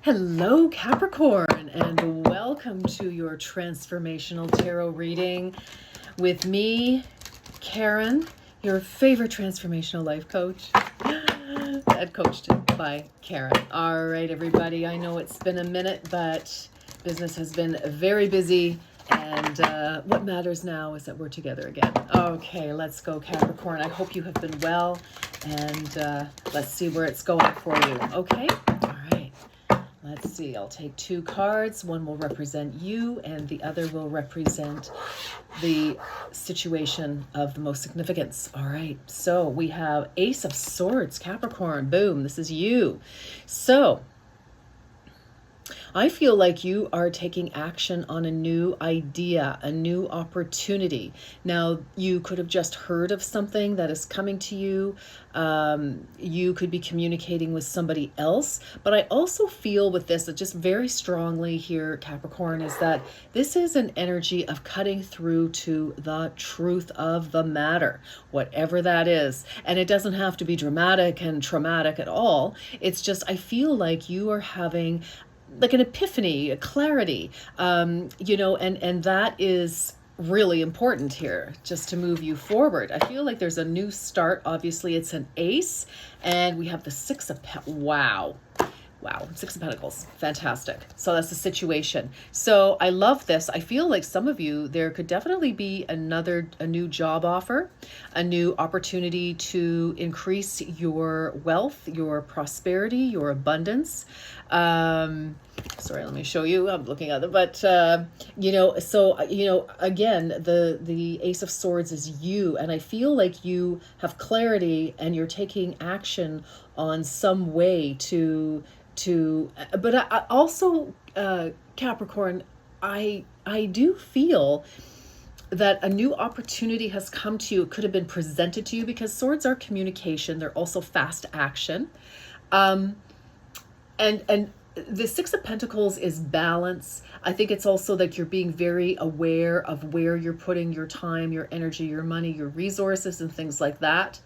Hello, Capricorn, and welcome to your Transformational Tarot reading with me, Karen, your favorite transformational life coach, and coached by Karen. All right, everybody, I know it's been a minute, but business has been very busy, and what matters now is that we're together again. Okay, let's go, Capricorn. I hope you have been well, and let's see where it's going for you, okay? All right. Let's see, I'll take two cards. One will represent you and the other will represent the situation of the most significance. All right, so we have Ace of Swords, Capricorn. Boom, this is you. So I feel like you are taking action on a new idea, a new opportunity. Now, you could have just heard of something that is coming to you. You could be communicating with somebody else. But I also feel with this, that just very strongly here, Capricorn, is that this is an energy of cutting through to the truth of the matter, whatever that is. And it doesn't have to be dramatic and traumatic at all. It's just, I feel like you are having like an epiphany, a clarity, and that is really important here just to move you forward. I feel like there's a new start. Obviously, it's an ace, and we have the Six of Wow. Six of Pentacles. Fantastic. So that's the situation. So I love this. I feel like some of you, there could definitely be a new job offer, a new opportunity to increase your wealth, your prosperity, your abundance. Sorry, let me show you. I'm looking at it, but again, the Ace of Swords is you, and I feel like you have clarity and you're taking action on some way but I also, Capricorn, I do feel that a new opportunity has come to you. It could have been presented to you because swords are communication. They're also fast action. And the Six of Pentacles is balance. I think it's also like you're being very aware of where you're putting your time, your energy, your money, your resources, and things like that.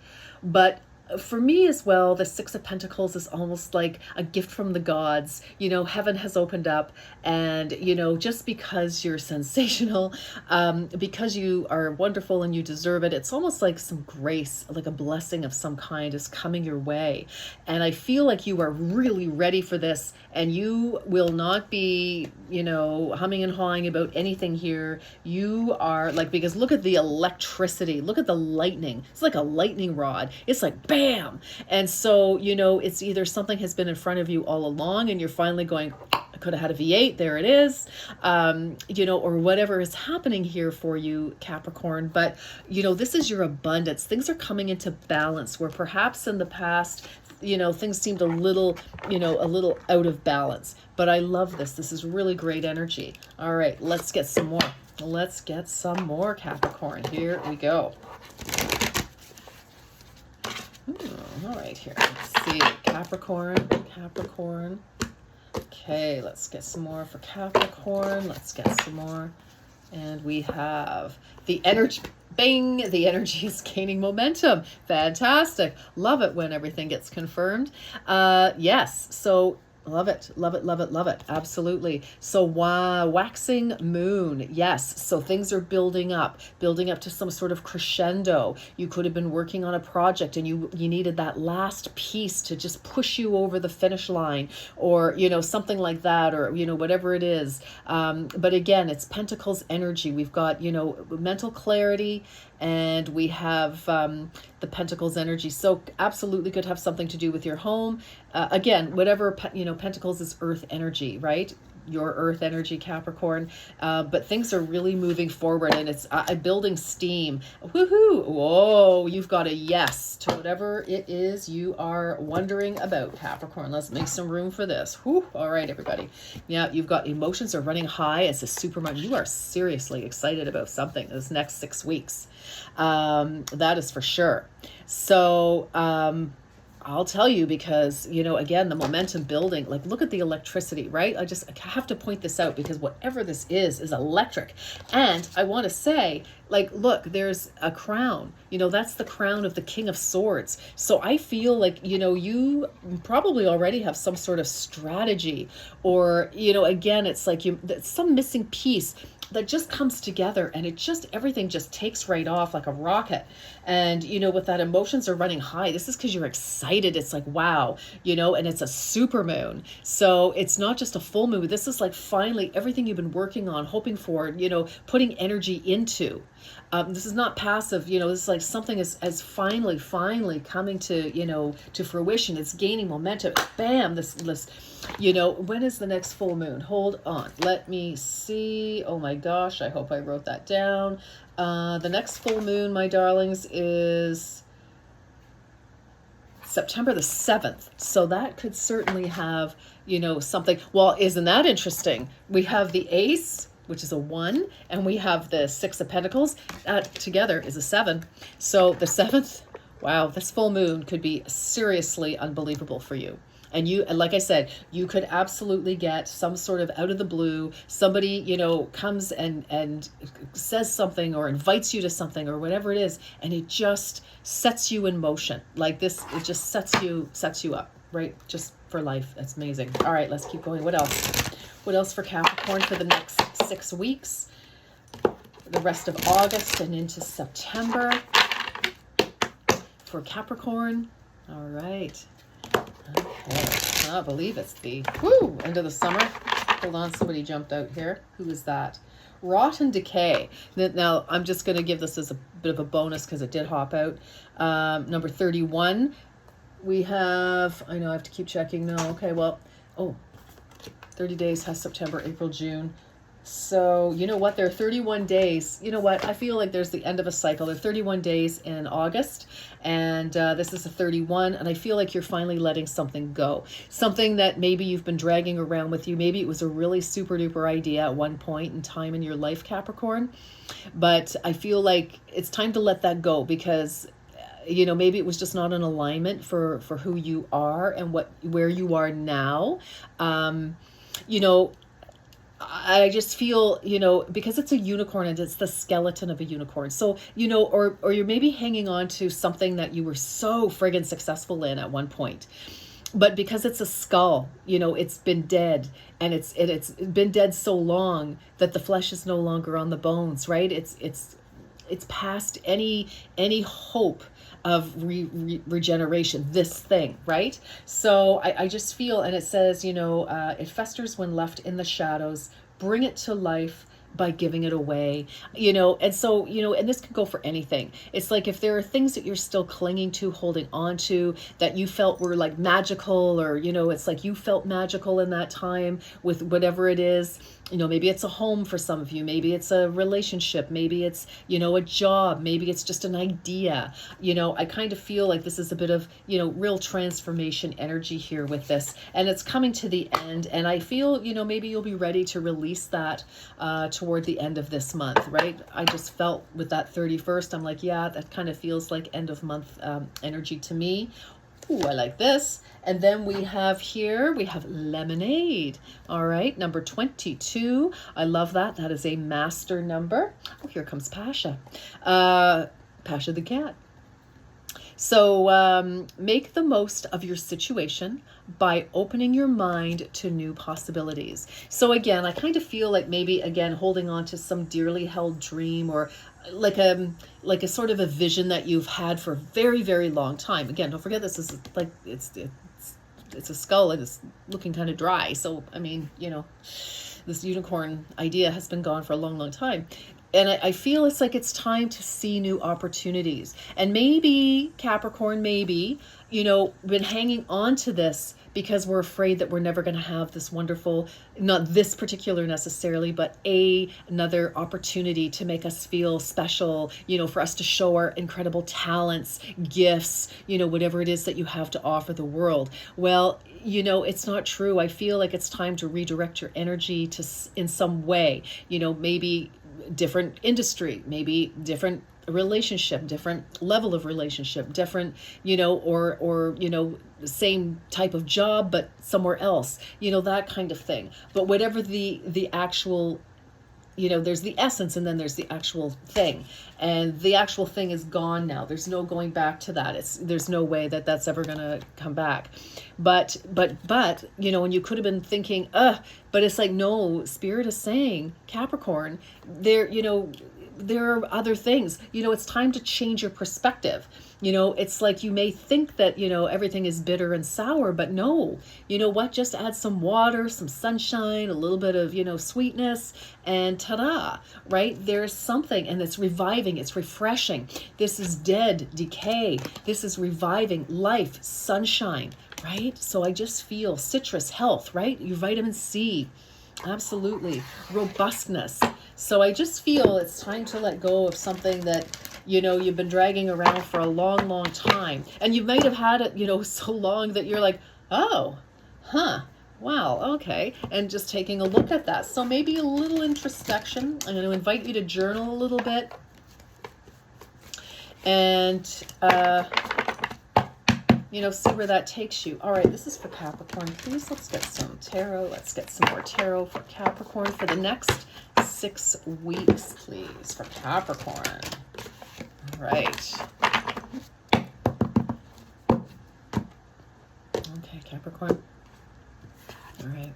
But for me as well, the Six of Pentacles is almost like a gift from the gods. Heaven has opened up, and just because you're sensational, because you are wonderful and you deserve it, it's almost like some grace, like a blessing of some kind is coming your way. And I feel like you are really ready for this, and you will not be humming and hawing about anything here. You are like, because look at the electricity, look at the lightning. It's like a lightning rod. It's like bam. And so it's either something has been in front of you all along and you're finally going, I could have had a V8, there it is, or whatever is happening here for you, Capricorn. But this is your abundance. Things are coming into balance where perhaps in the past things seemed a little out of balance. But I love this. This is really great energy. All right, let's get some more. Let's get some more, Capricorn. Here we go. All right, here. Let's see. Capricorn. Okay, let's get some more for Capricorn. Let's get some more. And we have the energy. Bang! The energy is gaining momentum. Fantastic. Love it when everything gets confirmed. Yes. So love it. Absolutely. So waxing moon. Yes. So things are building up to some sort of crescendo. You could have been working on a project and you needed that last piece to just push you over the finish line, or, something like that, or, whatever it is. But again, it's Pentacles energy. We've got, mental clarity, and we have the Pentacles energy. So absolutely could have something to do with your home. Again, whatever, Pentacles is earth energy, right? Your earth energy, Capricorn. But things are really moving forward, and it's building steam. Woohoo! Whoa, you've got a yes to whatever it is you are wondering about, Capricorn. Let's make some room for this. Whew. All right, everybody. Yeah, you've got emotions are running high as a superman. You are seriously excited about something this next 6 weeks. That is for sure. So, I'll tell you, because, again, the momentum building, like, look at the electricity, right? I have to point this out, because whatever this is electric. And I want to say, like, look, there's a crown, that's the crown of the King of Swords. So I feel like, you probably already have some sort of strategy, or, again, it's like some missing piece that just comes together, and everything just takes right off like a rocket. And with that, emotions are running high. This is because you're excited. It's like, wow, and it's a super moon, so it's not just a full moon. This is like finally everything you've been working on, hoping for, putting energy into. This is not passive. This is like something is finally coming to fruition. It's gaining momentum. Bam, this when is the next full moon? Hold on, let me see. Oh my gosh, I hope I wrote that down. The next full moon, my darlings, is September the 7th. So that could certainly have, something. Well, isn't that interesting? We have the Ace, which is a 1, and we have the 6 of Pentacles. That together is a 7. So the 7th, wow, this full moon could be seriously unbelievable for you. And like I said, you could absolutely get some sort of out of the blue, somebody, comes and says something, or invites you to something, or whatever it is, and it just sets you in motion. Like this, it just sets you up, right? Just for life. That's amazing. All right, let's keep going. What else? What else for Capricorn for the next 6 weeks? The rest of August and into September for Capricorn. All right. Okay. I believe it's the end of the summer. Hold on, somebody jumped out here. Who is that? Rot and decay. Now, I'm just going to give this as a bit of a bonus because it did hop out. Number 31. We have, I know I have to keep checking. No, okay, well, 30 days has September, April, June. So, you know what? There are 31 days. You know what? I feel like there's the end of a cycle. There are 31 days in August, and this is a 31, and I feel like you're finally letting something go. Something that maybe you've been dragging around with you. Maybe it was a really super duper idea at one point in time in your life, Capricorn. But I feel like it's time to let that go, because maybe it was just not an alignment for who you are and where you are now. I just feel, because it's a unicorn and it's the skeleton of a unicorn. So, or you're maybe hanging on to something that you were so friggin' successful in at one point. But because it's a skull, it's been dead, and it's been dead so long that the flesh is no longer on the bones, right? It's past any hope of regeneration, this thing, right? So I just feel, and it says, it festers when left in the shadows, bring it to life by giving it away, and so, and this could go for anything. It's like, if there are things that you're still clinging to, holding on to, that you felt were like magical, or, it's like you felt magical in that time with whatever it is, maybe it's a home for some of you, maybe it's a relationship, maybe it's, a job, maybe it's just an idea. I kind of feel like this is a bit of, real transformation energy here with this, and it's coming to the end, and I feel, maybe you'll be ready to release that toward the end of this month, right? I just felt with that 31st, I'm like, yeah, that kind of feels like end of month energy to me. Ooh, I like this. And then we have lemonade. All right, number 22. I love that. That is a master number. Oh, here comes Pasha. Pasha the cat. So make the most of your situation by opening your mind to new possibilities. So again, I kind of feel like maybe, again, holding on to some dearly held dream, or like a sort of a vision that you've had for a very, very long time. Again, don't forget, this is like, it's a skull, and it's looking kind of dry. So, I mean, this unicorn idea has been gone for a long, long time. And I feel it's like it's time to see new opportunities. And maybe, Capricorn, been hanging on to this because we're afraid that we're never going to have this wonderful, not this particular necessarily, but another opportunity to make us feel special, for us to show our incredible talents, gifts, whatever it is that you have to offer the world. Well, it's not true. I feel like it's time to redirect your energy in some way, maybe different industry, maybe different relationship, different level of relationship, different, or same type of job, but somewhere else, that kind of thing. But whatever the actual, there's the essence and then there's the actual thing, and the actual thing is gone now. There's no going back to that. There's no way that that's ever going to come back. But and you could have been thinking, but it's like, no, Spirit is saying, Capricorn, there are other things. It's time to change your perspective. It's like you may think that, everything is bitter and sour, but no, what? Just add some water, some sunshine, a little bit of, sweetness, and ta-da, right? There's something, and it's reviving, it's refreshing. This is dead, decay. This is reviving life, sunshine, right? So I just feel citrus, health, right? Your vitamin C, absolutely. Robustness. So I just feel it's time to let go of something that, you've been dragging around for a long, long time. And you might have had it, so long that you're like, oh, wow, okay. And just taking a look at that. So maybe a little introspection. I'm going to invite you to journal a little bit. And, see where that takes you. All right, this is for Capricorn. Please, let's get some tarot. Let's get some more tarot for Capricorn for the next 6 weeks, please, for Capricorn. All right. Okay, Capricorn. All right.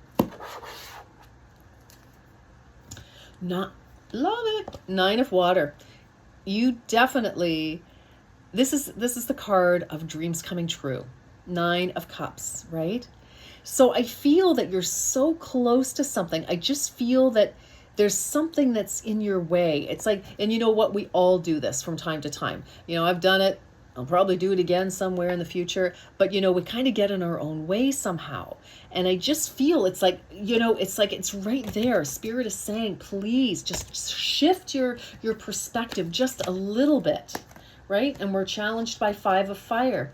Not love it. 9 of water. You definitely, this is the card of dreams coming true. 9 of cups, right? So I feel that you're so close to something. I just feel that there's something that's in your way. It's like, and you know what? We all do this from time to time. I've done it. I'll probably do it again somewhere in the future. But, we kind of get in our own way somehow. And I just feel it's like, it's right there. Spirit is saying, please just shift your perspective just a little bit, right? And we're challenged by 5 of fire.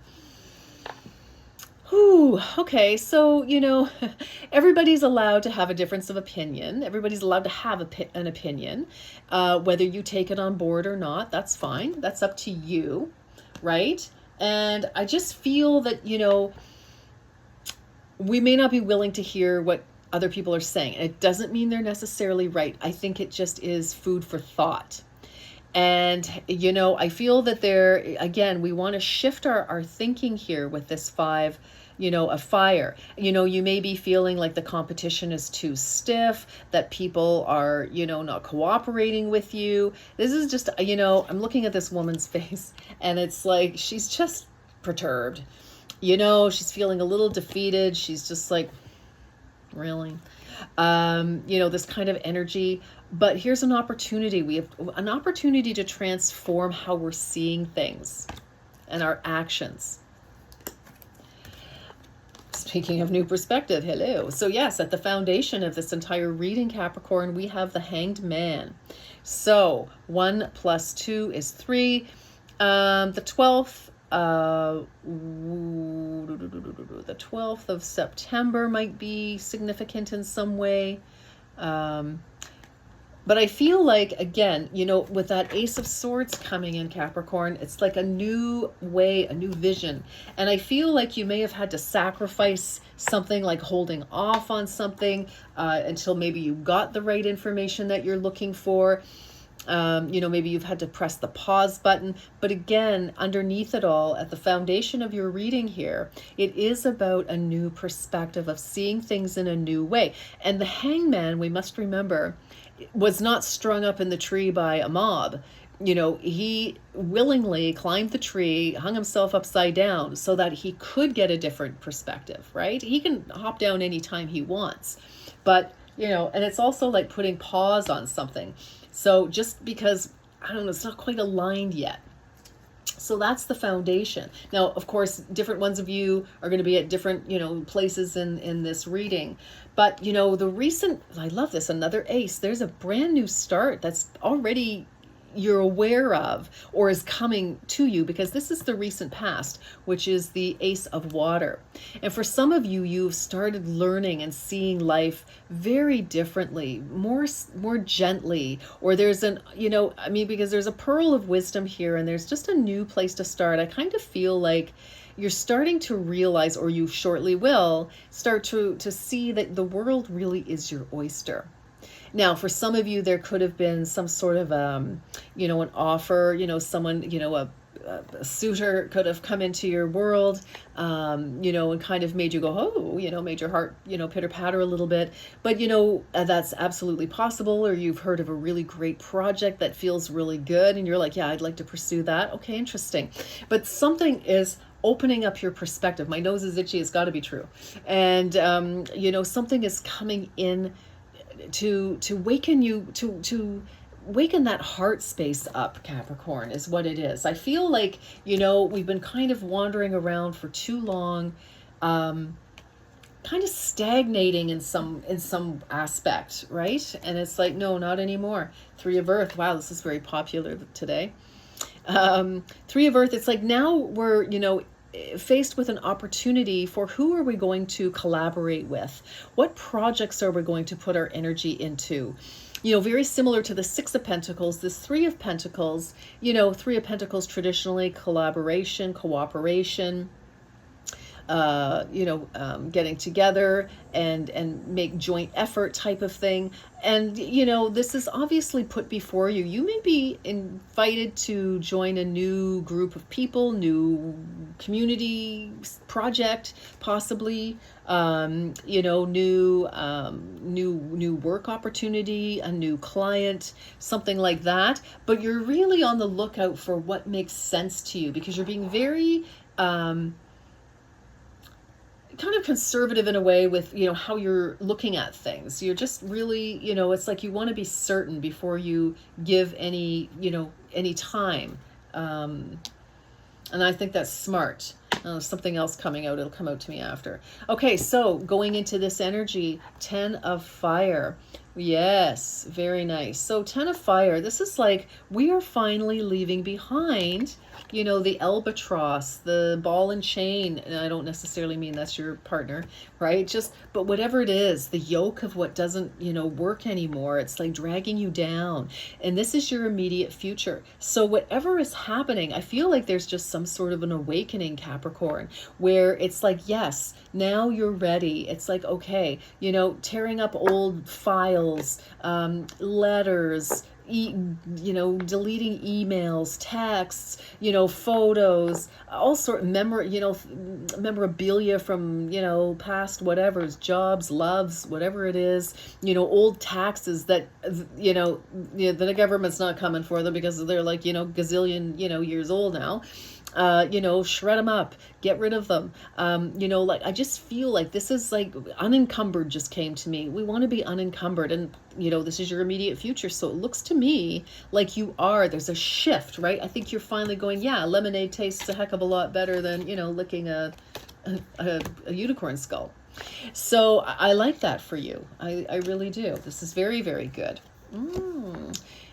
Whew, okay, so, everybody's allowed to have a difference of opinion. Everybody's allowed to have an opinion. Whether you take it on board or not, that's fine. That's up to you, right? And I just feel that, we may not be willing to hear what other people are saying. It doesn't mean they're necessarily right. I think it just is food for thought. And, I feel that again, we want to shift our thinking here with this 5, of fire. You may be feeling like the competition is too stiff, that people are, not cooperating with you. This is just, I'm looking at this woman's face and it's like, she's just perturbed. She's feeling a little defeated. She's just like, really? This kind of energy. But here's an opportunity. We have an opportunity to transform how we're seeing things and our actions. Speaking of new perspective, hello. So yes, at the foundation of this entire reading, Capricorn, we have the Hanged Man. So 1 + 2 is 3. The 12th of September might be significant in some way. But I feel like, again, with that Ace of Swords coming in, Capricorn, it's like a new way, a new vision. And I feel like you may have had to sacrifice something, like holding off on something until maybe you got the right information that you're looking for. Maybe you've had to press the pause button. But again, underneath it all, at the foundation of your reading here, it is about a new perspective of seeing things in a new way. And the Hangman, we must remember, was not strung up in the tree by a mob. He willingly climbed the tree, hung himself upside down so that he could get a different perspective, right? He can hop down anytime he wants. But, and it's also like putting pause on something. So just because, I don't know, it's not quite aligned yet. So that's the foundation. Now, of course, different ones of you are going to be at different, places in this reading. But, the recent, I love this, another ace. There's a brand new start that's already, you're aware of or is coming to you, because this is the recent past, which is the Ace of Water. And for some of you, you've started learning and seeing life very differently, more gently, or there's an, because there's a pearl of wisdom here and there's just a new place to start. I kind of feel like you're starting to realize, or you shortly will start to see that the world really is your oyster. Now, for some of you, there could have been some sort of, an offer, someone, a suitor could have come into your world, and kind of made you go, oh, made your heart, pitter patter a little bit. But, that's absolutely possible. Or you've heard of a really great project that feels really good. And you're like, yeah, I'd like to pursue that. Okay, interesting. But something is opening up your perspective. My nose is itchy. It's got to be true. And, something is coming in to waken you, to waken that heart space up, Capricorn, is what it is. I feel like, we've been kind of wandering around for too long, kind of stagnating in some aspect, right? And it's like, no, not anymore. Three of Earth. Wow, this is very popular today. Three of Earth. It's like now we're, faced with an opportunity for who are we going to collaborate with? What projects are we going to put our energy into? Very similar to the Six of Pentacles, this Three of Pentacles, Three of Pentacles traditionally collaboration, cooperation, getting together and make joint effort type of thing. And, this is obviously put before you. You may be invited to join a new group of people, new community project, possibly, new work opportunity, a new client, something like that. But you're really on the lookout for what makes sense to you, because you're being very, kind of conservative in a way with, how you're looking at things. You're just really, it's like you want to be certain before you give any time. And I think that's smart. Something else coming out. It'll come out to me after. Okay, so going into this energy, 10 of Fire. Yes, very nice. So 10 of Fire, this is like we are finally leaving behind, the albatross, the ball and chain. And I don't necessarily mean that's your partner, right? But whatever it is, the yoke of what doesn't, work anymore. It's like dragging you down. And this is your immediate future. So whatever is happening, I feel like there's just some sort of an awakening, Capricorn, where it's like, yes, now you're ready. It's like, okay, tearing up old files, letters, deleting emails, texts, photos, all sort of memorabilia from, past whatever's, jobs, loves, whatever it is, old taxes that, the government's not coming for them because they're like, gazillion, years old now. Shred them up, get rid of them. I just feel like this is like unencumbered just came to me. We want to be unencumbered, and this is your immediate future. So it looks to me like there's a shift, right? I think you're finally going, yeah, lemonade tastes a heck of a lot better than, licking a unicorn skull. So I like that for you. I really do. This is very, very good.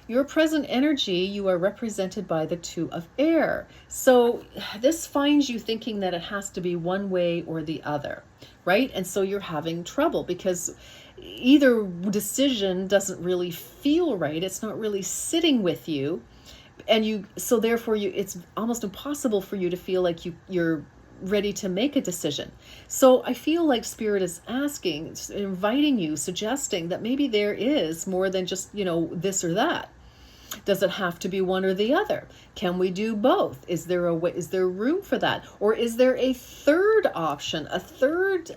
Your present energy, you are represented by the Two of Air. So this finds you thinking that it has to be one way or the other, right? And so you're having trouble because either decision doesn't really feel right. It's not really sitting with you. And so therefore it's almost impossible for you to feel like you're ready to make a decision. So I feel like Spirit is asking, inviting you, suggesting that maybe there is more than just, this or that. Does it have to be one or the other? Can we do both? Is there room for that? Or is there a third option, a third,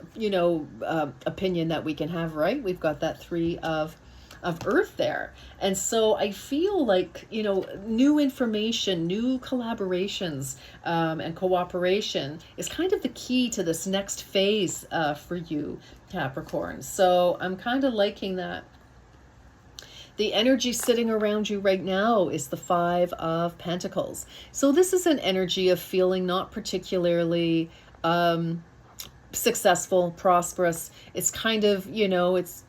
opinion that we can have, right? We've got that Three of Earth there. And so I feel like, new information, new collaborations, and cooperation is kind of the key to this next phase for you, Capricorn. So I'm kind of liking that. The energy sitting around you right now is the Five of Pentacles. So this is an energy of feeling not particularly successful, prosperous. It's kind of, it's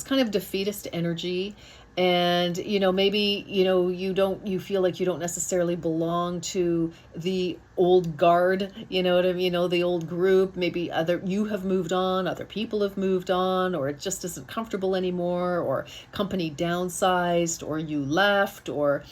kind of defeatist energy. And, maybe, you feel like you don't necessarily belong to the old guard, you know what I mean? The old group, maybe you have moved on, other people have moved on, or it just isn't comfortable anymore, or company downsized, or you left, or,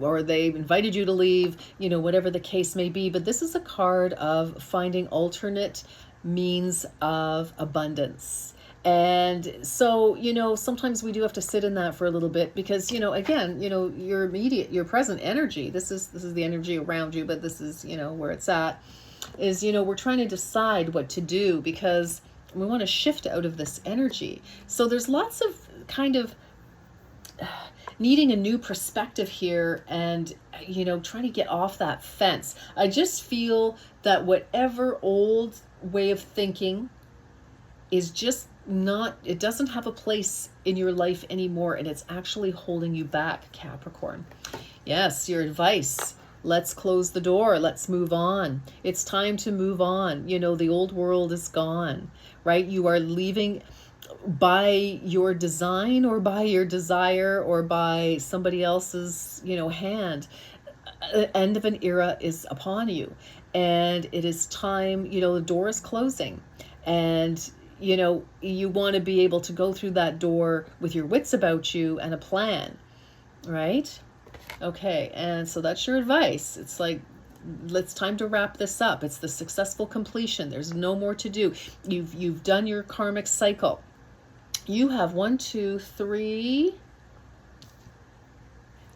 or they invited you to leave, whatever the case may be. But this is a card of finding alternate means of abundance. And so, sometimes we do have to sit in that for a little bit because, again, your present energy, this is the energy around you, but this is, where it's at is, we're trying to decide what to do because we want to shift out of this energy. So there's lots of kind of needing a new perspective here and, trying to get off that fence. I just feel that whatever old way of thinking is just it doesn't have a place in your life anymore, and it's actually holding you back, Capricorn. Yes, your advice. Let's close the door. Let's move on. It's time to move on. The old world is gone, right? You are leaving by your design or by your desire or by somebody else's, hand. End of an era is upon you, and it is time, the door is closing, and you want to be able to go through that door with your wits about you and a plan, right? Okay, and so that's your advice. It's like, it's time to wrap this up. It's the successful completion. There's no more to do. You've done your karmic cycle. You have 1, 2, 3.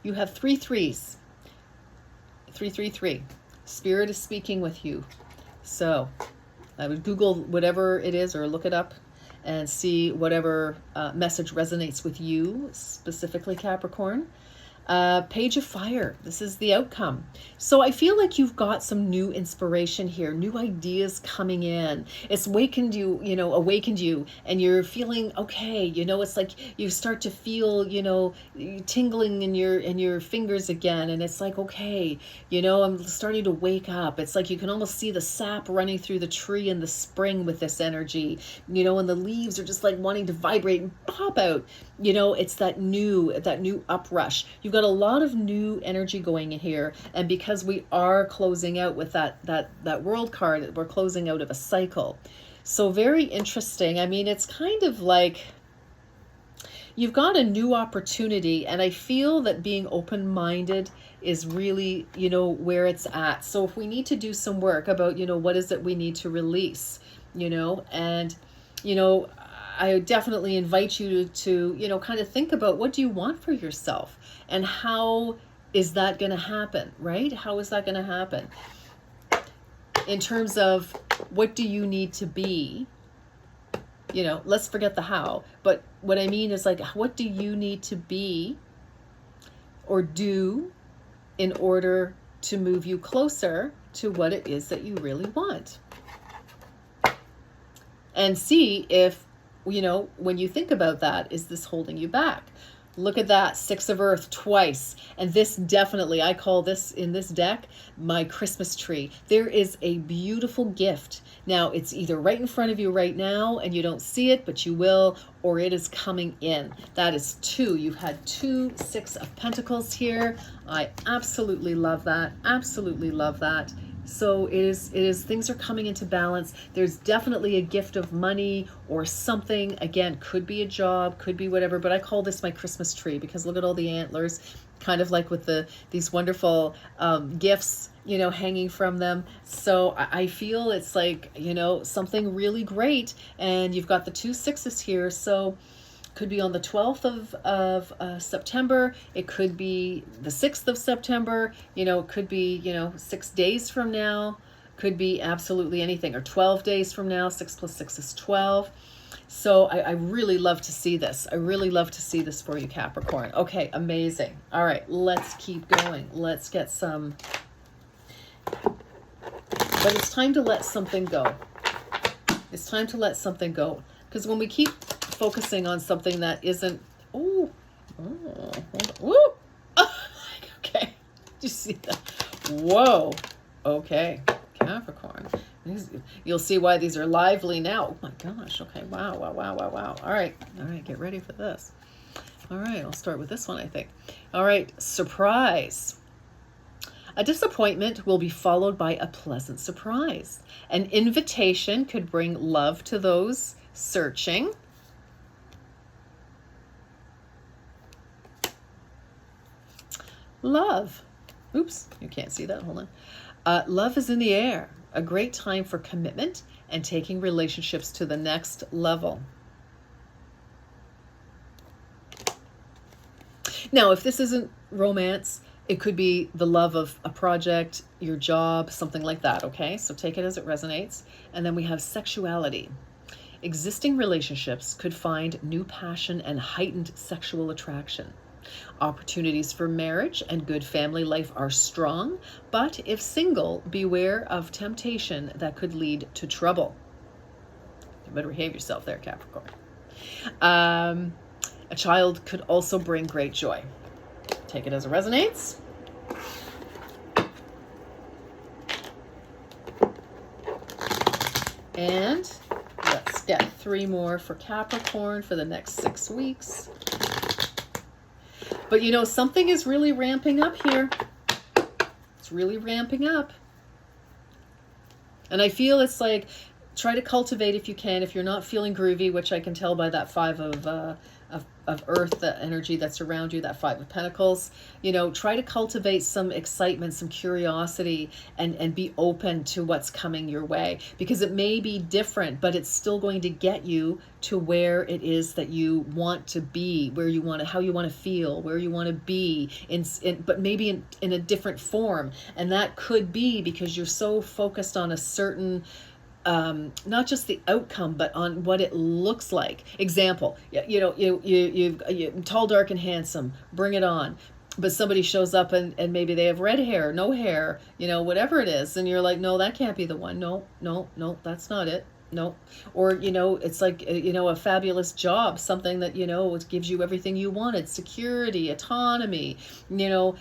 You have 3 threes. 3, 3, 3. Spirit is speaking with you. So I would Google whatever it is or look it up and see whatever message resonates with you, specifically Capricorn. Page of Fire. This is the outcome. So I feel like you've got some new inspiration here, new ideas coming in. It's awakened you, and you're feeling okay. It's like you start to feel, tingling in your fingers again, and it's like, okay, I'm starting to wake up. It's like you can almost see the sap running through the tree in the spring with this energy, and the leaves are just like wanting to vibrate and pop out. It's that new uprush. You've got a lot of new energy going in here, and because we are closing out with that world card, we're closing out of a cycle. So very interesting. I mean, it's kind of like you've got a new opportunity, and I feel that being open-minded is really, where it's at. So if we need to do some work about, what is it we need to release, and, I definitely invite you to, kind of think about what do you want for yourself and how is that going to happen, right? How is that going to happen? In terms of what do you need to be? Let's forget the how, but what I mean is like, what do you need to be or do in order to move you closer to what it is that you really want? And see if, when you think about that, is this holding you back? Look at that, 6 of Earth twice. And this definitely, I call this in this deck, my Christmas tree. There is a beautiful gift. Now, it's either right in front of you right now and you don't see it, but you will, or it is coming in. That is 2. You've had 2 6 of Pentacles here. I absolutely love that. Absolutely love that. So it is things are coming into balance. There's definitely a gift of money or something. Again, could be a job, could be whatever, but I call this my Christmas tree because look at all the antlers, kind of like with these wonderful gifts, hanging from them. So I feel it's like, something really great. And you've got the 2 6s here. So could be on the 12th of September. It could be the 6th of September. It could be, 6 days from now. Could be absolutely anything. Or 12 days from now. 6 plus 6 is 12. So I really love to see this. I really love to see this for you, Capricorn. Okay, amazing. All right, let's keep going. Let's get some... But it's time to let something go. It's time to let something go. Because when we keep focusing on something that isn't, hold on. Okay, did you see that? Whoa, okay, Capricorn. You'll see why these are lively now. Oh my gosh, okay, wow. All right, get ready for this. All right, I'll start with this one, I think. All right, surprise. A disappointment will be followed by a pleasant surprise. An invitation could bring love to those searching. Love. Oops, you can't see that. Hold on. Love is in the air. A great time for commitment and taking relationships to the next level. Now, if this isn't romance, it could be the love of a project, your job, something like that, okay? So take it as it resonates. And then we have sexuality. Existing relationships could find new passion and heightened sexual attraction. Opportunities for marriage and good family life are strong, but if single, beware of temptation that could lead to trouble. You better behave yourself there, Capricorn. A child could also bring great joy. Take it as it resonates. And let's get 3 more for Capricorn for the next 6 weeks. But you know, something is really ramping up here. It's really ramping up. And I feel it's like, try to cultivate if you can. If you're not feeling groovy, which I can tell by that 5 of earth, the energy that's around you, that 5 of pentacles, you know, try to cultivate some excitement, some curiosity, and be open to what's coming your way, because it may be different, but it's still going to get you to where it is that you want to be, where you want to, how you want to feel, where you want to be but maybe in a different form. And that could be because you're so focused on a certain not just the outcome, but on what it looks like. Example, you know, you tall, dark, and handsome, bring it on. But somebody shows up and maybe they have red hair, no hair, you know, whatever it is. And you're like, no, that can't be the one. No, that's not it. No. Or, you know, it's like, you know, a fabulous job, something that, you know, it gives you everything you wanted, security, autonomy, you know,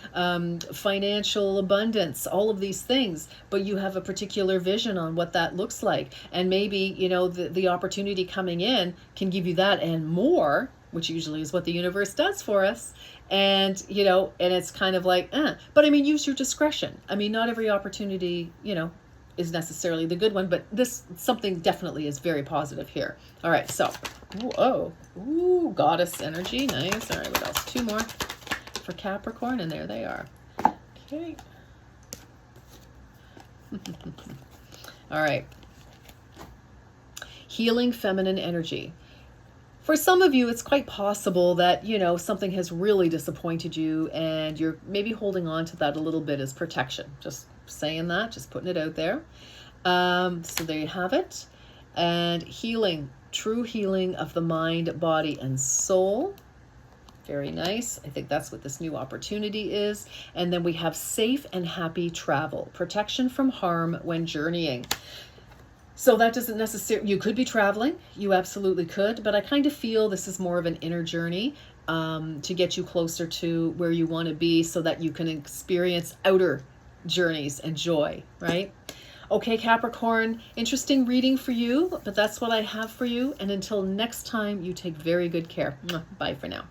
financial abundance, all of these things, but you have a particular vision on what that looks like. And maybe, you know, the opportunity coming in can give you that and more, which usually is what the universe does for us. And, you know, and it's kind of like, but I mean, use your discretion. I mean, not every opportunity, you know, is necessarily the good one, but this something definitely is very positive here. All right, so ooh, goddess energy, nice. All right, what else? 2 more for Capricorn, and there they are. Okay. All right. Healing feminine energy. For some of you, it's quite possible that, you know, something has really disappointed you and you're maybe holding on to that a little bit as protection. Just saying that, just putting it out there. So there you have it. And healing, true healing of the mind, body, and soul. Very nice. I think that's what this new opportunity is. And then we have safe and happy travel, protection from harm when journeying. So that doesn't necessarily, you could be traveling, you absolutely could, but I kind of feel this is more of an inner journey to get you closer to where you want to be so that you can experience outer journeys and joy, right? Okay, Capricorn, interesting reading for you, but that's what I have for you. And until next time, you take very good care. Bye for now.